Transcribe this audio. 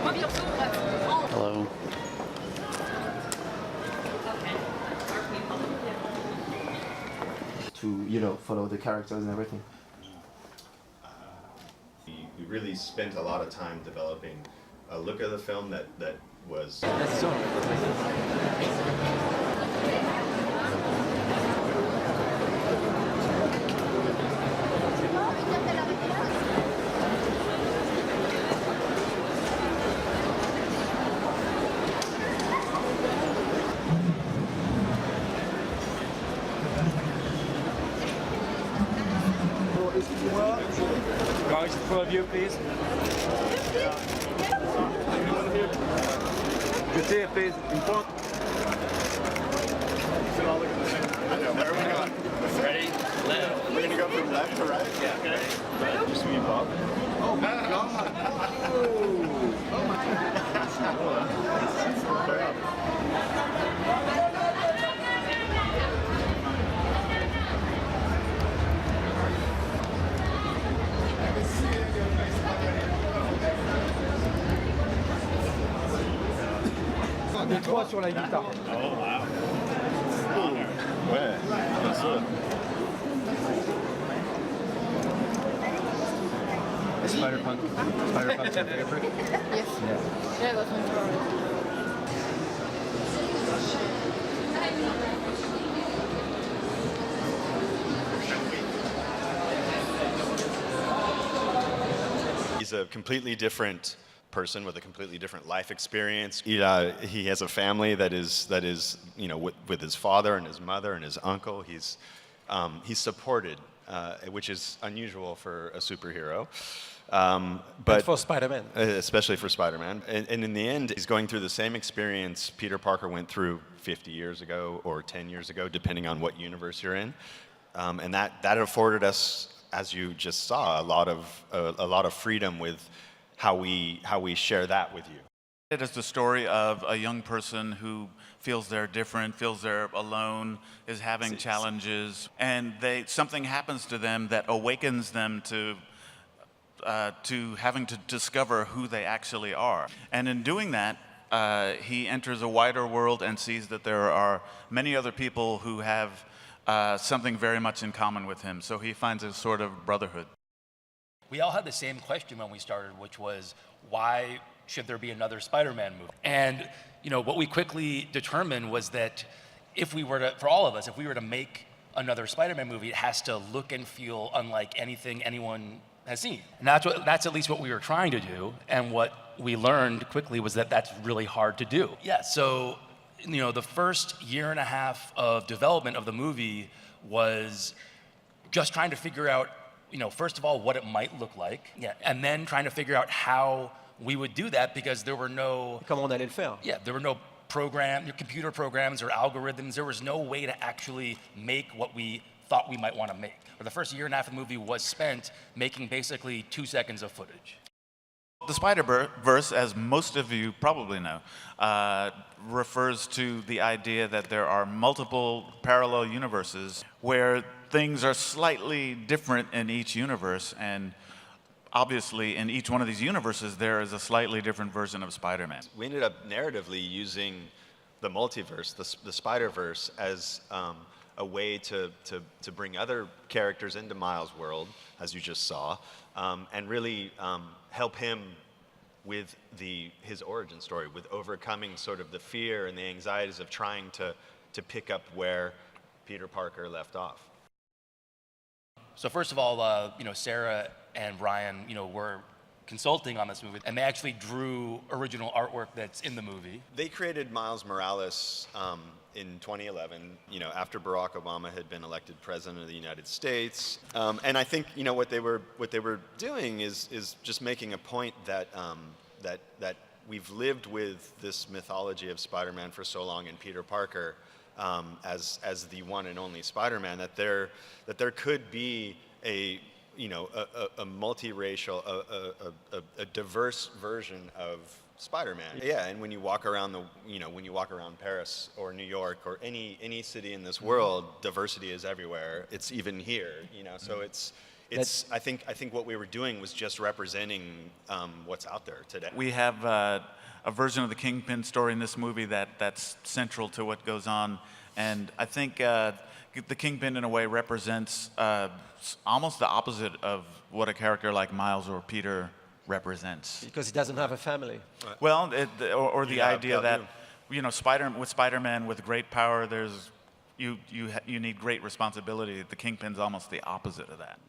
Hello. To, you know, follow the characters and everything. We really spent a lot of time developing a look of the film that was... Guys, full of you, please. Good day, please. In front. I know, where are we going? Ready? Left. We're going to go from left to right? Yeah. Okay. Ready? Just me and Bob. Oh, my God. Oh, my God. That's so bad. Les trois sur la guitare. Oh, wow. Ouais, bien sûr. Spider-Punk's your favorite? Yes. Yeah, that's my favorite. He's a completely different person with a completely different life experience. He has a family that is you know, with his father and his mother and his uncle. He's supported, which is unusual for a superhero. But for Spider-Man. Especially for Spider-Man. And in the end, he's going through the same experience Peter Parker went through 50 years ago or 10 years ago, depending on what universe you're in. And that afforded us, as you just saw, a lot of freedom with how we share that with you. It is the story of a young person who feels they're different, feels they're alone, is having challenges, and something happens to them that awakens them to having to discover who they actually are. And in doing that, he enters a wider world and sees that there are many other people who have something very much in common with him. So he finds a sort of brotherhood. We all had the same question when we started, which was, why should there be another Spider-Man movie? And you know, what we quickly determined was that if we were to, for all of us, if we were to make another Spider-Man movie, it has to look and feel unlike anything anyone has seen. And that's at least what we were trying to do. And what we learned quickly was that that's really hard to do. Yeah, so you know, the first year and a half of development of the movie was just trying to figure out, you know, first of all, what it might look like, and then trying to figure out how we would do that, because there were no... Comment on allait le faire? Yeah, there were no computer programs or algorithms. There was no way to actually make what we thought we might want to make. For the first year and a half of the movie was spent making basically 2 seconds of footage. The Spider-Verse, as most of you probably know, refers to the idea that there are multiple parallel universes where things are slightly different in each universe, and obviously in each one of these universes there is a slightly different version of Spider-Man. We ended up narratively using the multiverse, the Spider-Verse, as a way to bring other characters into Miles' world, as you just saw, and really help him with his origin story, with overcoming sort of the fear and the anxieties of trying to pick up where Peter Parker left off. So first of all, you know, Sara and Brian, you know, were consulting on this movie, and they actually drew original artwork that's in the movie. They created Miles Morales in 2011, you know, after Barack Obama had been elected president of the United States. And I think, you know, what they were doing is just making a point that that we've lived with this mythology of Spider-Man for so long, and Peter Parker as the one and only Spider-Man, that there could be a multiracial, a diverse version of Spider-Man. Yeah, and when you walk around when you walk around Paris or New York or any city in this world, diversity is everywhere. It's even here, you know. So it's I think what we were doing was just representing what's out there today. We have a version of the Kingpin story in this movie that's central to what goes on, and I think the Kingpin in a way represents almost the opposite of what a character like Miles or Peter represents. Because he doesn't have a family. Well, or the Yeah, idea yeah, that yeah. Spider-Man with great power, you need great responsibility. The Kingpin's almost the opposite of that.